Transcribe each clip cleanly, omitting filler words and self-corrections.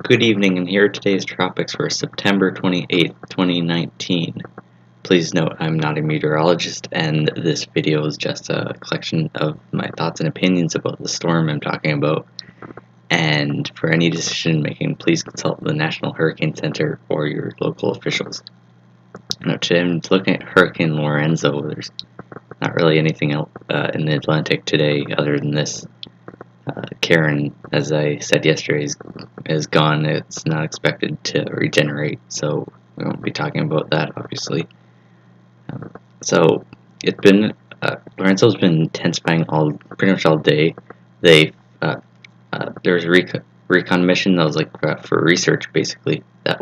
Good evening, and here are today's Tropics for September 28th, 2019. Please note I'm not a meteorologist, and this video is just a collection of my thoughts and opinions about the storm I'm talking about. And for any decision making, please consult the National Hurricane Center or your local officials. Now, today I'm looking at Hurricane Lorenzo. There's not really anything else in the Atlantic today other than this. Karen, as I said yesterday, is gone. It's not expected to regenerate, so we won't be talking about that, obviously. So it's been Lorenzo's been intensifying pretty much all day. There was a recon mission that was for research, basically. That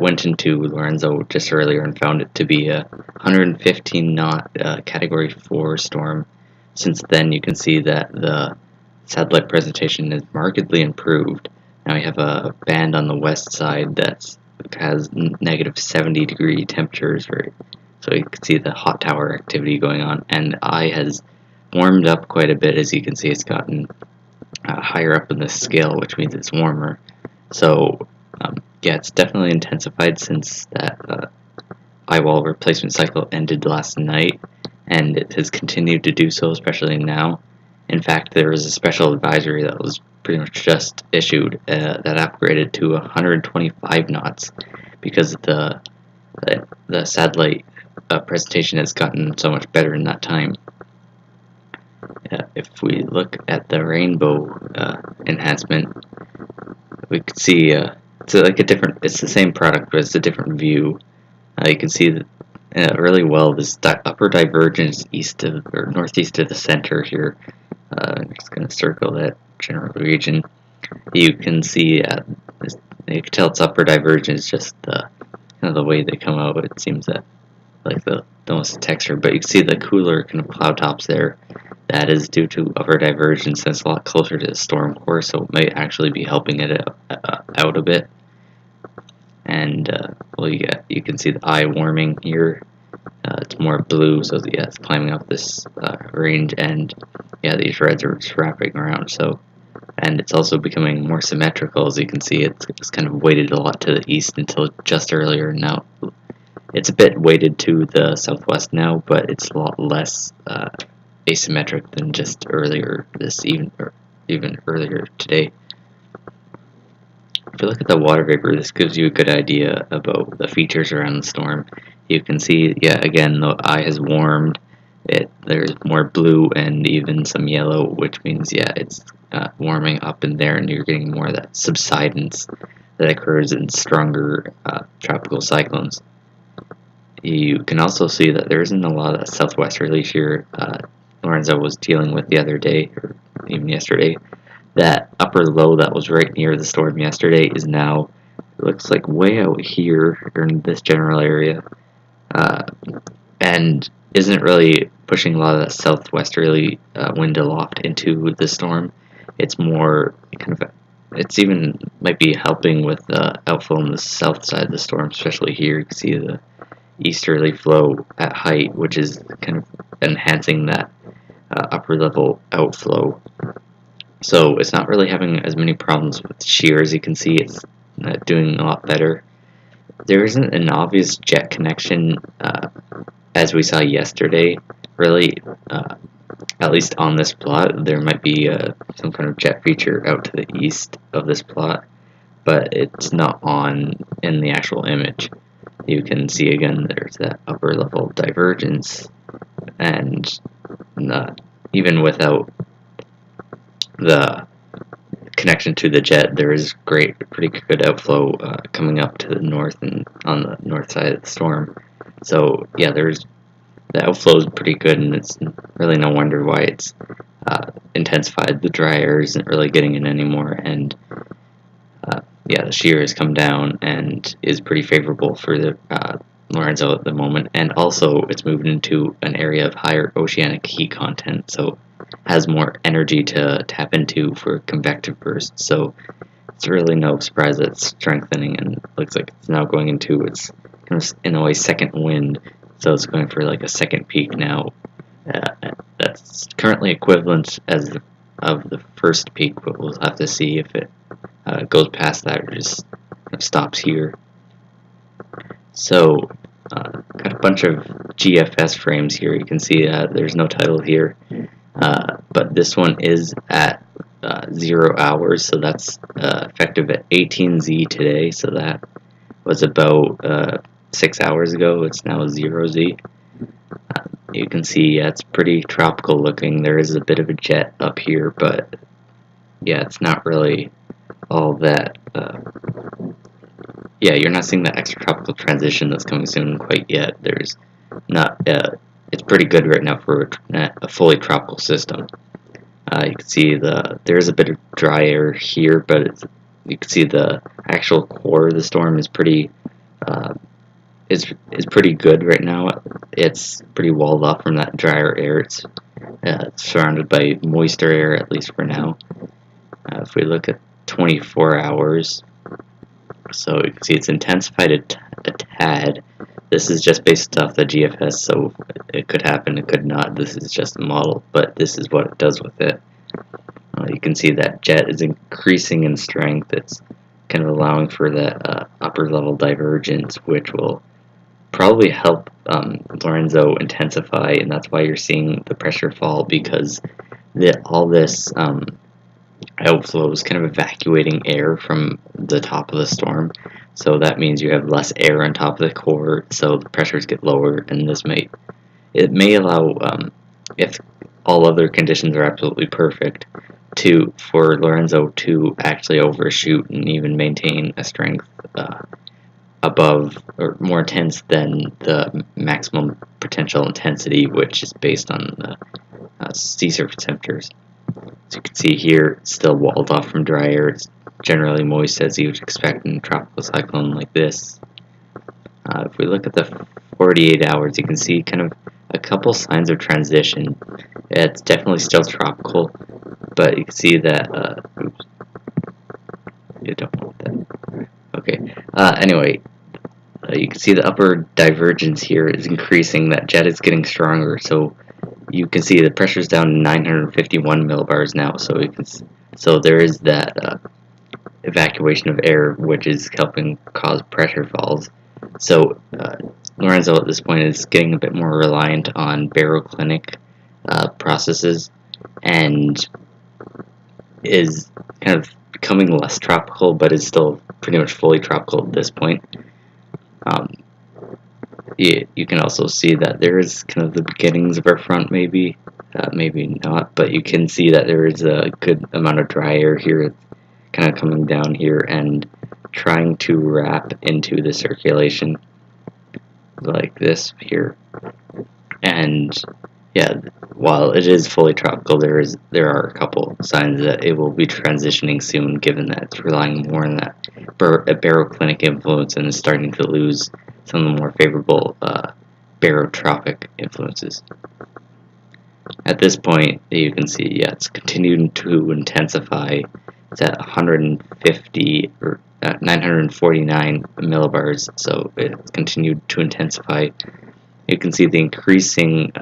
went into Lorenzo just earlier and found it to be a 115 knot Category 4 storm. Since then, you can see that the satellite presentation is markedly improved. Now we have a band on the west side that has negative 70 degree temperatures, so you can see the hot tower activity going on, and I has warmed up quite a bit. As you can see, it's gotten higher up in the scale, which means it's warmer. So yeah, it's definitely intensified since that eye wall replacement cycle ended last night, and it has continued to do so, especially now. In fact, there was a special advisory that was pretty much just issued that upgraded to 125 knots because the satellite presentation has gotten so much better in that time. If we look at the rainbow enhancement, we can see it's the same product, but it's a different view. You can see that really well this upper divergence northeast of the center here. I'm just going to circle that general region. You can see, you can tell it's upper divergence, just kind of the way they come out. It seems that the most texture, but you can see the cooler kind of cloud tops there. That is due to upper divergence, and it's a lot closer to the storm core, so it might actually be helping it out a bit. And you can see the eye warming here. It's more blue, so yeah, it's climbing up this range, and yeah, these reds are just wrapping around. So, and it's also becoming more symmetrical. As you can see, it's kind of weighted a lot to the east until just earlier. Now, it's a bit weighted to the southwest now, but it's a lot less asymmetric than just earlier even earlier today. If you look at the water vapor, this gives you a good idea about the features around the storm. You can see, yeah, again, the eye has warmed. There's more blue and even some yellow, which means, yeah, it's warming up in there, and you're getting more of that subsidence that occurs in stronger tropical cyclones. You can also see that there isn't a lot of southwesterly shear Lorenzo was dealing with the other day, or even yesterday. That upper low that was right near the storm yesterday is now, it looks like, way out here in this general area, and isn't really pushing a lot of that southwesterly wind aloft into the storm. It's more it's even might be helping with the outflow on the south side of the storm, especially here. You can see the easterly flow at height, which is kind of enhancing that upper level outflow. So it's not really having as many problems with shear. As you can see, it's doing a lot better. There isn't an obvious jet connection as we saw yesterday, really. At least on this plot, there might be some kind of jet feature out to the east of this plot, but it's not on in the actual image. You can see again there's that upper level divergence, and even without the connection to the jet, there is pretty good outflow coming up to the north and on the north side of the storm. So yeah, the outflow is pretty good, and it's really no wonder why it's intensified. The dry air isn't really getting in anymore, and yeah, the shear has come down and is pretty favorable for the Lorenzo at the moment. And also, it's moved into an area of higher oceanic heat content, so has more energy to tap into for convective bursts. So it's really no surprise that it's strengthening, and looks like it's now going into its kind of, in a way, second wind. So it's going for like a second peak now. That's currently equivalent of the first peak, but we'll have to see if it goes past that, it just stops here. So got a bunch of GFS frames here. You can see there's no title here, but this one is at 0 hours, so that's effective at 18Z today. So that was about 6 hours ago. It's now 0Z. You can see it's pretty tropical looking. There is a bit of a jet up here, but yeah, it's not really all that. Yeah, you're not seeing that extratropical transition that's coming soon quite yet. There's not. It's pretty good right now for a fully tropical system. You can see there's a bit of dry air here, but you can see the actual core of the storm is pretty is pretty good right now. It's pretty walled off from that drier air. It's surrounded by moister air, at least for now. If we look at 24 hours, so you can see it's intensified a tad. This is just based off the GFS, so it could happen, it could not. This is just a model, but this is what it does with it. You can see that jet is increasing in strength. It's kind of allowing for that upper level divergence, which will probably help Lorenzo intensify, and that's why you're seeing the pressure fall, because all this outflow is kind of evacuating air from the top of the storm. So that means you have less air on top of the core, so the pressures get lower, and it may allow, if all other conditions are absolutely perfect, for Lorenzo to actually overshoot and even maintain a strength above or more intense than the maximum potential intensity, which is based on the sea surface temperatures. So you can see here, it's still walled off from dry air. It's generally moist, as you would expect in a tropical cyclone like this. If we look at the 48 hours, you can see kind of a couple signs of transition. It's definitely still tropical, but you can see that. Oops, you don't want that. Okay. Anyway, you can see the upper divergence here is increasing. That jet is getting stronger, so you can see the pressure's down to 951 millibars now. So there is that evacuation of air, which is helping cause pressure falls. So Lorenzo at this point is getting a bit more reliant on baroclinic processes, and is kind of becoming less tropical, but is still pretty much fully tropical at this point. You can also see that there is kind of the beginnings of our front, maybe not, but you can see that there is a good amount of dry air here, kind of coming down here and trying to wrap into the circulation like this here. And yeah, while it is fully tropical, there are a couple signs that it will be transitioning soon, given that it's relying more on that baroclinic influence and is starting to lose some of the more favorable barotropic influences. At this point, you can see, yeah, it's continuing to intensify. It's at 150 or 949 millibars, so it's continued to intensify. You can see the increasing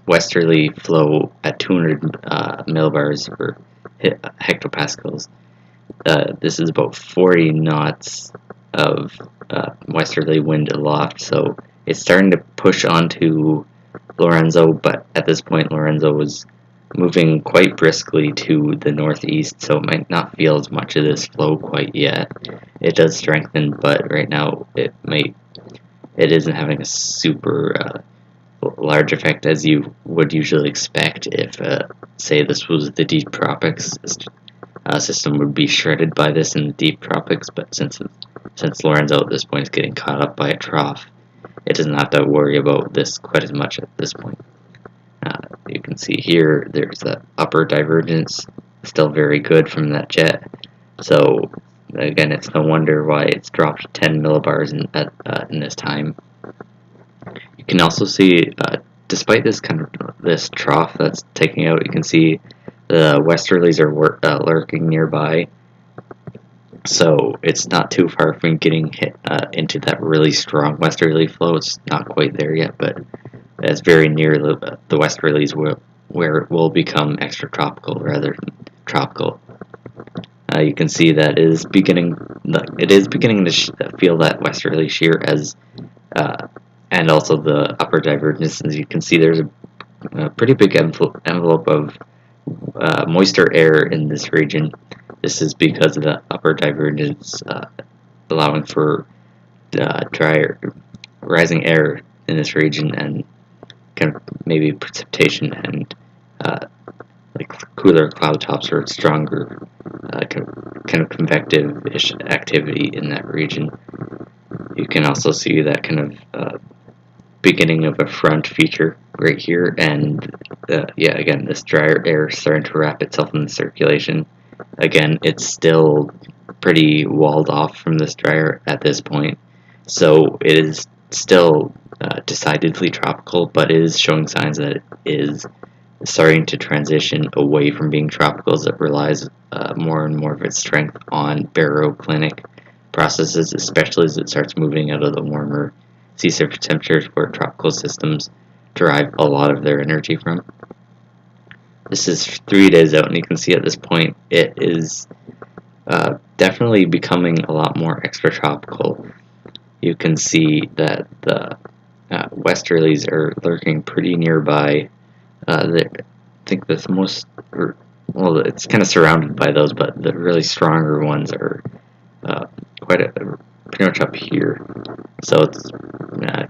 westerly flow at 200 millibars per hectopascals. This is about 40 knots of westerly wind aloft, so it's starting to push onto Lorenzo, but at this point Lorenzo was moving quite briskly to the northeast, so it might not feel as much of this flow quite yet. It does strengthen, but right now it isn't having a super large effect as you would usually expect if, say, this was the deep tropics. System would be shredded by this in the deep tropics, but since Lorenzo at this point is getting caught up by a trough, it doesn't have to worry about this quite as much at this point. You can see here there's that upper divergence, still very good from that jet. So again, it's no wonder why it's dropped 10 millibars in this time. You can also see, despite this trough that's taking out, you can see the westerlies are lurking nearby. So it's not too far from getting hit into that really strong westerly flow. It's not quite there yet, but it's very near the westerlies where it will become extratropical rather than tropical. You can see that it is beginning to feel that westerly shear as and also the upper divergence. As you can see, there's a pretty big envelope of moisture air in this region. This is because of the upper divergence allowing for drier rising air in this region, and kind of maybe precipitation and like cooler cloud tops or stronger kind of convective-ish activity in that region. You can also see that kind of beginning of a front feature right here, and yeah, again, this drier air starting to wrap itself in the circulation. Again, it's still pretty walled off from this dryer at this point, so it is still decidedly tropical, but it is showing signs that it is starting to transition away from being tropical, as it relies more and more of its strength on baroclinic processes, especially as it starts moving out of the warmer sea surface temperatures where tropical systems derive a lot of their energy from. This is 3 days out, and you can see at this point it is definitely becoming a lot more extratropical. You can see that the westerlies are lurking pretty nearby. I think the most, well, it's kind of surrounded by those, but the really stronger ones are pretty much up here. So it's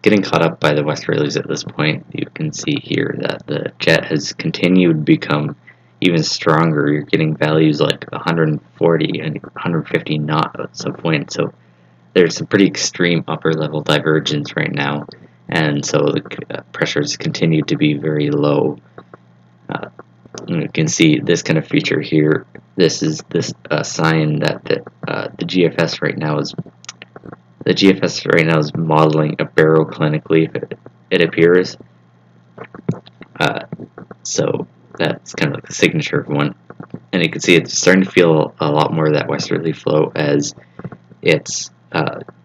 getting caught up by the westerlies at this point. You can see here that the jet has continued to become even stronger. You're getting values like 140 and 150 knots of wind. So there's some pretty extreme upper level divergence right now, and so the pressures continue to be very low. You can see this kind of feature here. This is sign that the GFS right now is modeling a baroclinic leaf. It appears. So that's kind of like the signature of one, and you can see it's starting to feel a lot more of that westerly flow, as it's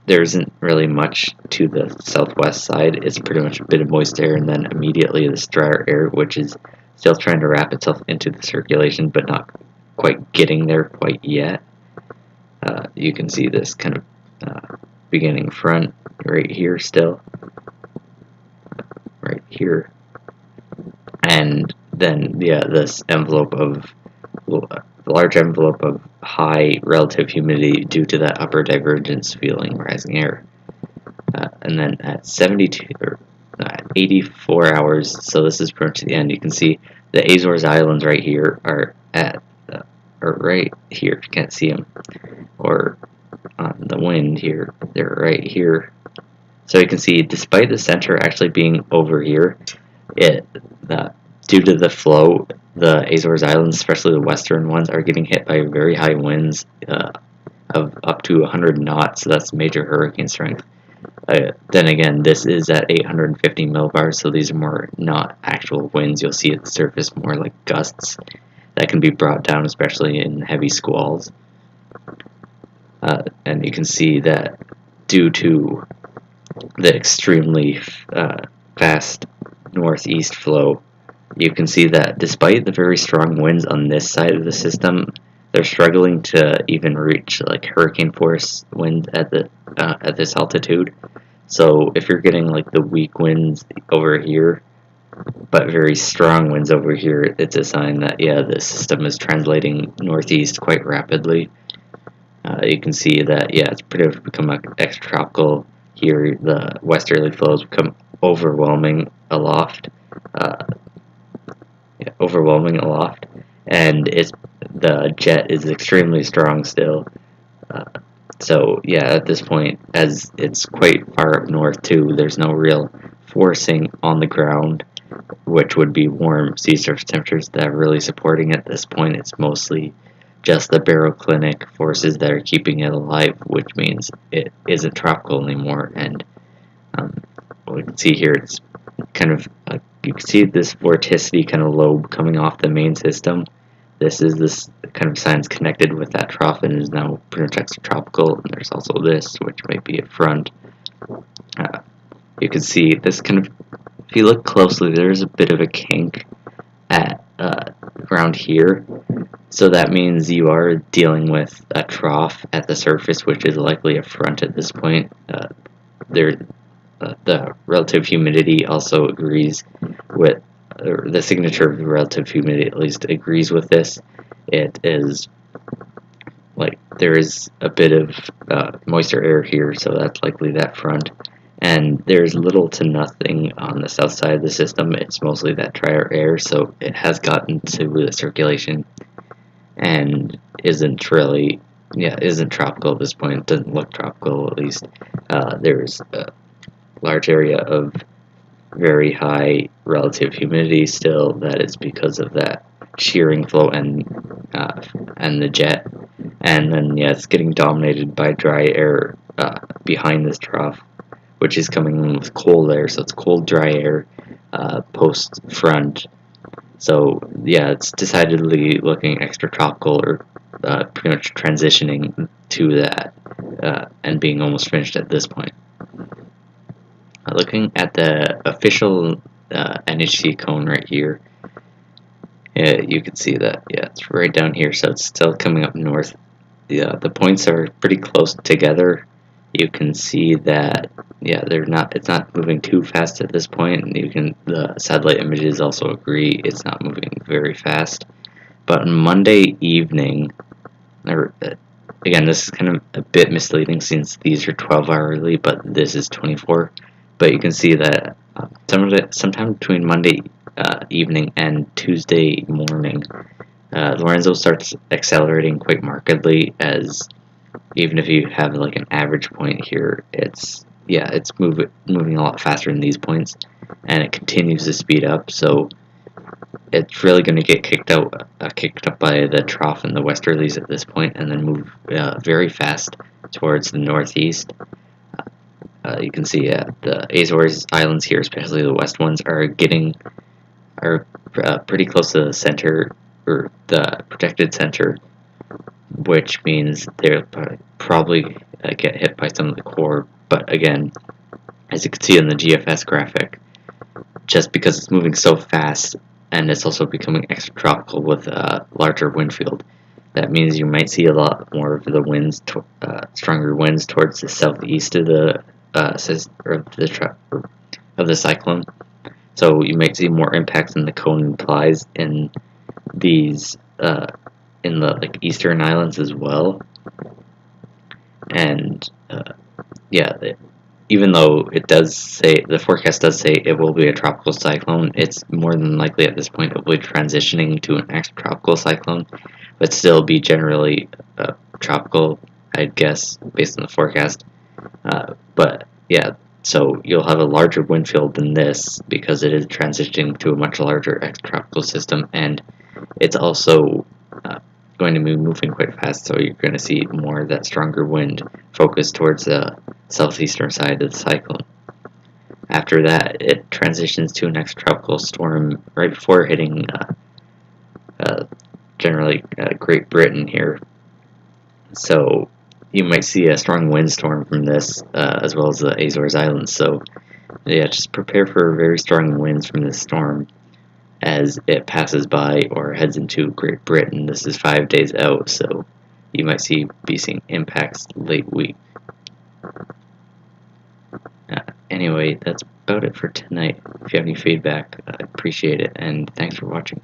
there isn't really much to the southwest side. It's pretty much a bit of moist air, and then immediately this drier air, which is still trying to wrap itself into the circulation, but not quite getting there quite yet. You can see this kind of beginning front right here still, right here, and then yeah, this large envelope of high relative humidity due to that upper divergence feeling rising air. And then at 84 hours, so this is pretty much the end, you can see the Azores Islands right here are right here, if you can't see them, or on the wind here, they're right here. So you can see, despite the center actually being over here, due to the flow, the Azores Islands, especially the western ones, are getting hit by very high winds of up to 100 knots, so that's major hurricane strength. Then again, this is at 850 millibars, so these are more not actual winds. You'll see at the surface more like gusts that can be brought down, especially in heavy squalls. And you can see that due to the extremely fast northeast flow, you can see that despite the very strong winds on this side of the system, they're struggling to even reach like hurricane force wind at this altitude. So if you're getting like the weak winds over here, but very strong winds over here, it's a sign that yeah, the system is translating northeast quite rapidly. You can see that yeah, it's pretty much become extratropical here. The westerly flows become overwhelming aloft, and the jet is extremely strong still. So yeah, at this point, as it's quite far up north too, there's no real forcing on the ground, which would be warm sea surface temperatures that are really supporting it at this point. It's mostly just the baroclinic forces that are keeping it alive, which means it isn't tropical anymore. And we can see here, it's kind of you can see this vorticity kind of lobe coming off the main system. This kind of sign is connected with that trough and is now pretty much extratropical. And there's also this, which might be a front. You can see this kind of, if you look closely, there's a bit of a kink at around here. So that means you are dealing with a trough at the surface, which is likely a front at this point. The relative humidity also agrees with, or the signature of the relative humidity at least agrees with this. It is like there is a bit of moisture air here, so that's likely that front. And there's little to nothing on the south side of the system. It's mostly that drier air, so it has gotten to the circulation and isn't tropical at this point. It doesn't look tropical, at least. There's a large area of very high relative humidity still. That is because of that shearing flow and the jet. And then it's getting dominated by dry air behind this trough, which is coming in with cold air. So it's cold, dry air post front. So it's decidedly looking extra tropical, or pretty much transitioning to that and being almost finished at this point. Looking at the official NHC cone right here, you can see that it's right down here, so it's still coming up north. The points are pretty close together. You can see that it's not moving too fast at this point. The satellite images also agree it's not moving very fast. But on Monday evening, again, this is kind of a bit misleading since these are 12-hourly, but this is 24. But you can see that sometime between Monday evening and Tuesday morning, Lorenzo starts accelerating quite markedly. As even if you have like an average point here, it's moving a lot faster than these points, and it continues to speed up. So it's really going to get kicked up by the trough and the westerlies at this point, and then move very fast towards the northeast. You can see the Azores Islands here, especially the west ones, are pretty close to the center, or the protected center, which means they'll probably get hit by some of the core. But again, as you can see in the GFS graphic, just because it's moving so fast, and it's also becoming extratropical with a larger wind field, that means you might see a lot more of the winds, stronger winds towards the southeast of the cyclone. So you might see more impacts than the cone implies in these in the eastern islands as well. And even though the forecast does say it will be a tropical cyclone, it's more than likely at this point it will be transitioning to an extratropical cyclone, but still be generally tropical, I'd guess, based on the forecast. So you'll have a larger wind field than this because it is transitioning to a much larger extratropical system, and it's also going to be moving quite fast, so you're going to see more of that stronger wind focused towards the southeastern side of the cyclone. After that, it transitions to an extratropical storm right before hitting generally Great Britain here. So you might see a strong windstorm from this, as well as the Azores Islands. So just prepare for very strong winds from this storm as it passes by or heads into Great Britain. This is 5 days out, so you might be seeing impacts late week. Anyway, that's about it for tonight. If you have any feedback, I appreciate it, and thanks for watching.